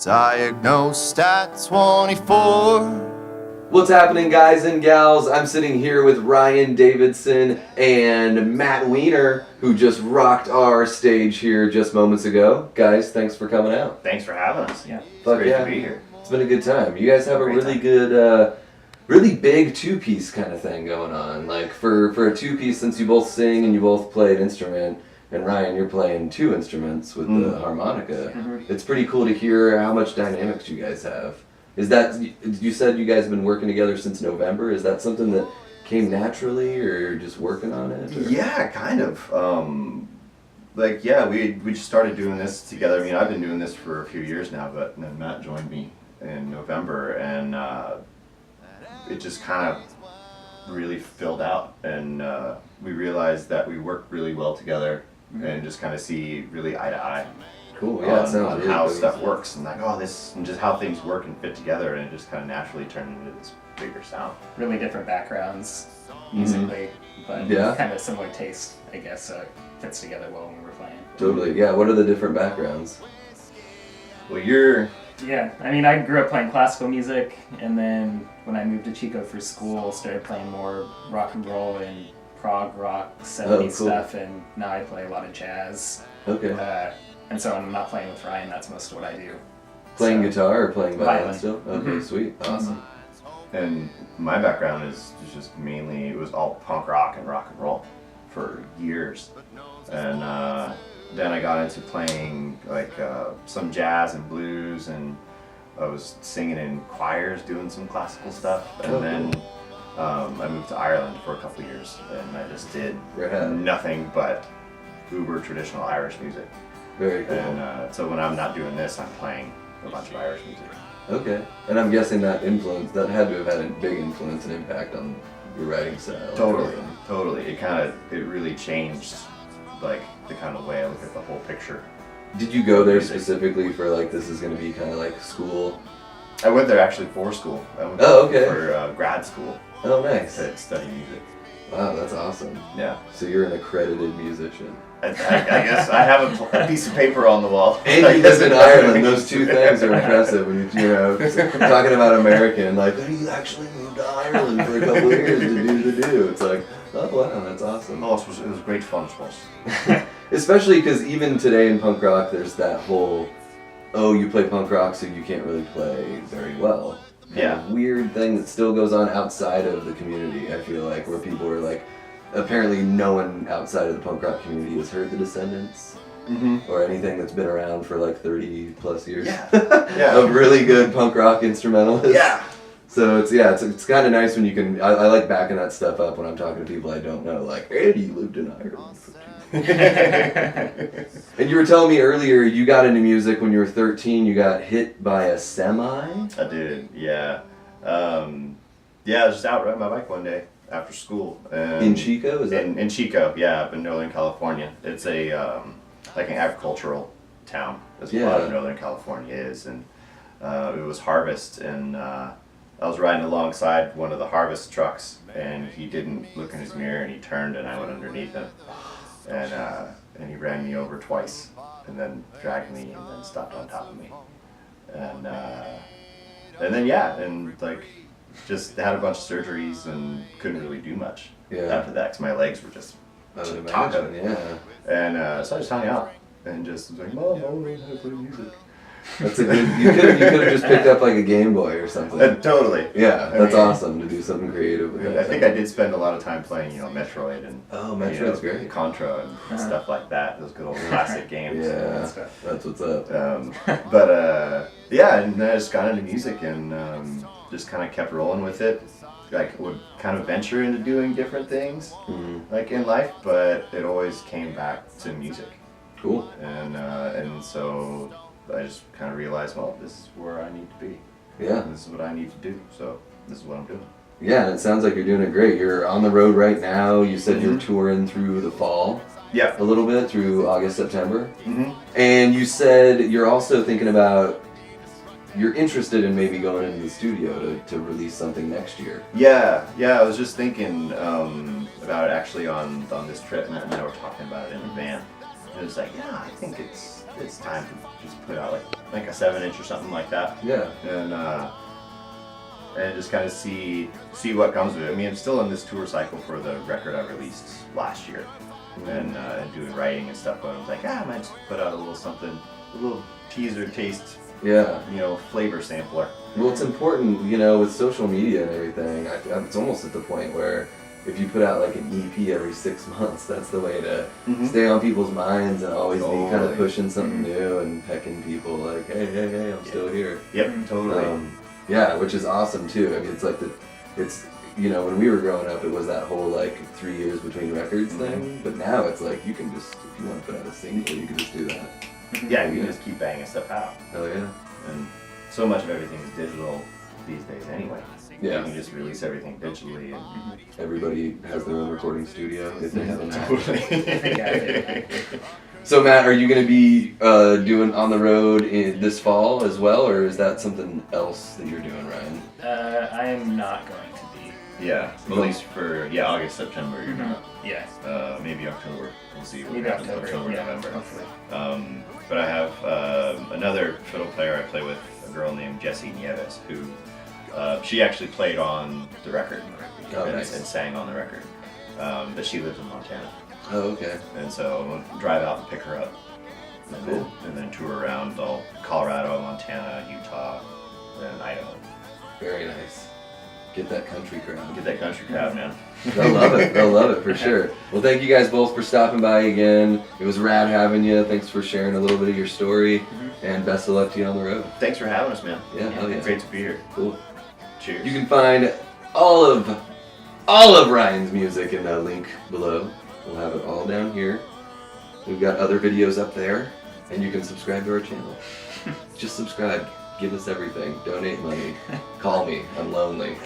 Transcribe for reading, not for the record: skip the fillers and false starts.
Diagnosed at 24. What's happening, guys and gals? I'm sitting here with Ryan Davidson and Matt Weiner, who just rocked our stage here just moments ago. Guys, thanks for coming out. Thanks for having us. Yeah, it's great to be here. It's been a good time. You guys have a really good, really big two-piece kind of thing going on. Like for a two-piece, since you both sing and you both play an instrument, and Ryan, you're playing two instruments with the harmonica. Mm-hmm. It's pretty cool to hear how much dynamics you guys have. Is that, you said you guys have been working together since November. Is that something that came naturally, or you're just working on it? Or? Yeah, kind of. We just started doing this together. I mean, I've been doing this for a few years now, but then Matt joined me in November, and it just kind of really filled out, and we realized that we work really well together, and just kind of see really eye to eye. Cool. Yeah, on really how stuff works, and like, this, and just how things work and fit together, and it just kind of naturally turned into this bigger sound. Really different backgrounds musically, but kind of similar taste, I guess, so it fits together well when we're playing. Totally. Yeah. What are the different backgrounds? Well, Yeah, I mean, I grew up playing classical music, and then when I moved to Chico for school, started playing more rock and roll and prog rock, 70s stuff, and now I play a lot of jazz. Okay. And so when I'm not playing with Ryan, that's most of what I do. Playing guitar or playing violin still? Okay, sweet. Awesome. And my background is just mainly, it was all punk rock and roll for years. And then I got into playing like some jazz and blues, and I was singing in choirs, doing some classical stuff. And then I moved to Ireland for a couple years, and I just did nothing but uber traditional Irish music. Very cool. And so when I'm not doing this, I'm playing a bunch of Irish music. Okay. And I'm guessing that had to have had a big influence and impact on your writing style. Totally. It really changed, like, the kind of way I look at the whole picture. Did you go there specifically for, like, this is going to be kind of like school? I went there actually for school. I went for grad school. Oh, nice. To study music. Wow, that's awesome. Yeah. So you're an accredited musician. I guess I have a piece of paper on the wall. And you live in Ireland. Those two things are impressive when you're talking about American. Like, you actually moved to Ireland for a couple of years to do. It's like, oh wow, that's awesome. Oh, it was great fun, Especially because even today in punk rock, there's that whole, you play punk rock, so you can't really play very well. Yeah. Weird thing that still goes on outside of the community. I feel like, where people are like, apparently no one outside of the punk rock community has heard the Descendants or anything that's been around for like 30 plus years. Yeah. Of really good punk rock instrumentalists. Yeah. So it's kind of nice when you can. I like backing that stuff up when I'm talking to people I don't know. Like, Eddie lived in Ireland for 2 years. And you were telling me earlier you got into music when you were 13. You got hit by a semi. I did. Yeah. I was just out riding my bike one day after school. In Chico? Is that? In Chico, yeah, up in Northern California. It's a like an agricultural town, as a lot of Northern California is, and it was harvest, and I was riding alongside one of the harvest trucks, and he didn't look in his mirror, and he turned, and I went underneath him, and he ran me over twice, and then dragged me, and then stopped on top of me, and then like. Just had a bunch of surgeries and couldn't really do much after that because my legs were just taco. And so I just hung out and just was like, Mom, I want to learn how to play music. That's a good. You could have just picked up like a Game Boy or something. Totally. Yeah, that's awesome to do something creative with. I think I did spend a lot of time playing, Metroid and Metroid's great. Contra and stuff like that. Those good old classic games. Yeah, that's what's up. And then I just got into music and just kind of kept rolling with it. Like, would kind of venture into doing different things, like in life, but it always came back to music. Cool. And so I just kind of realized, well, this is where I need to be. Yeah. And this is what I need to do. So this is what I'm doing. Yeah, and it sounds like you're doing it great. You're on the road right now. You said you're touring through the fall. Yeah. A little bit through August, September. And you said you're also thinking about, you're interested in maybe going into the studio to release something next year. Yeah, I was just thinking about it actually on this trip, and I were talking about it in the van. And it was like, I think it's time to just put out like like a 7-inch or something like that. Yeah. And just kind of see what comes of it. I mean, I'm still in this tour cycle for the record I released last year, and doing writing and stuff. But I was like, I might just put out a little something, a little teaser taste, Yeah. flavor sampler. Well, it's important, with social media and everything. It's almost at the point where if you put out like an EP every 6 months, that's the way to stay on people's minds and always be kind of Totally. pushing something new and pecking people like, hey, I'm still here. Yep, totally. Yeah, which is awesome too. I mean, it's like when we were growing up, it was that whole like 3 years between records thing. But now it's like you can just, if you want to put out a single, you can just do that. Yeah, you can just keep banging stuff out. Hell yeah. And so much of everything is digital these days anyway. Yeah. You can just release everything digitally. And Everybody has their own recording studio if they have a Mac. totally. So Matt, are you going to be doing on the road this fall as well, or is that something else that you're doing, Ryan? I am not going to be. Yeah, at least for August, September, you're not. Yeah. Maybe October. We'll see what Maybe happens. October. Yeah, November. hopefully. But I have another fiddle player I play with, a girl named Jessie Nieves, who she actually played on the record and sang on the record. But she lives in Montana. Oh, okay. And so I'll drive out and pick her up. And then tour around all Colorado, Montana, Utah, and Idaho. Very nice. Get that country crowd. Get that country crowd, man. They'll love it. They'll love it for sure. Well, thank you guys both for stopping by again. It was rad having you. Thanks for sharing a little bit of your story. And best of luck to you on the road. Thanks for having us, man. Yeah, hell yeah. Great to be here. Cool. Cheers. You can find all of Ryan's music in the link below. We'll have it all down here. We've got other videos up there, and you can subscribe to our channel. Just subscribe. Give us everything. Donate money. Call me. I'm lonely.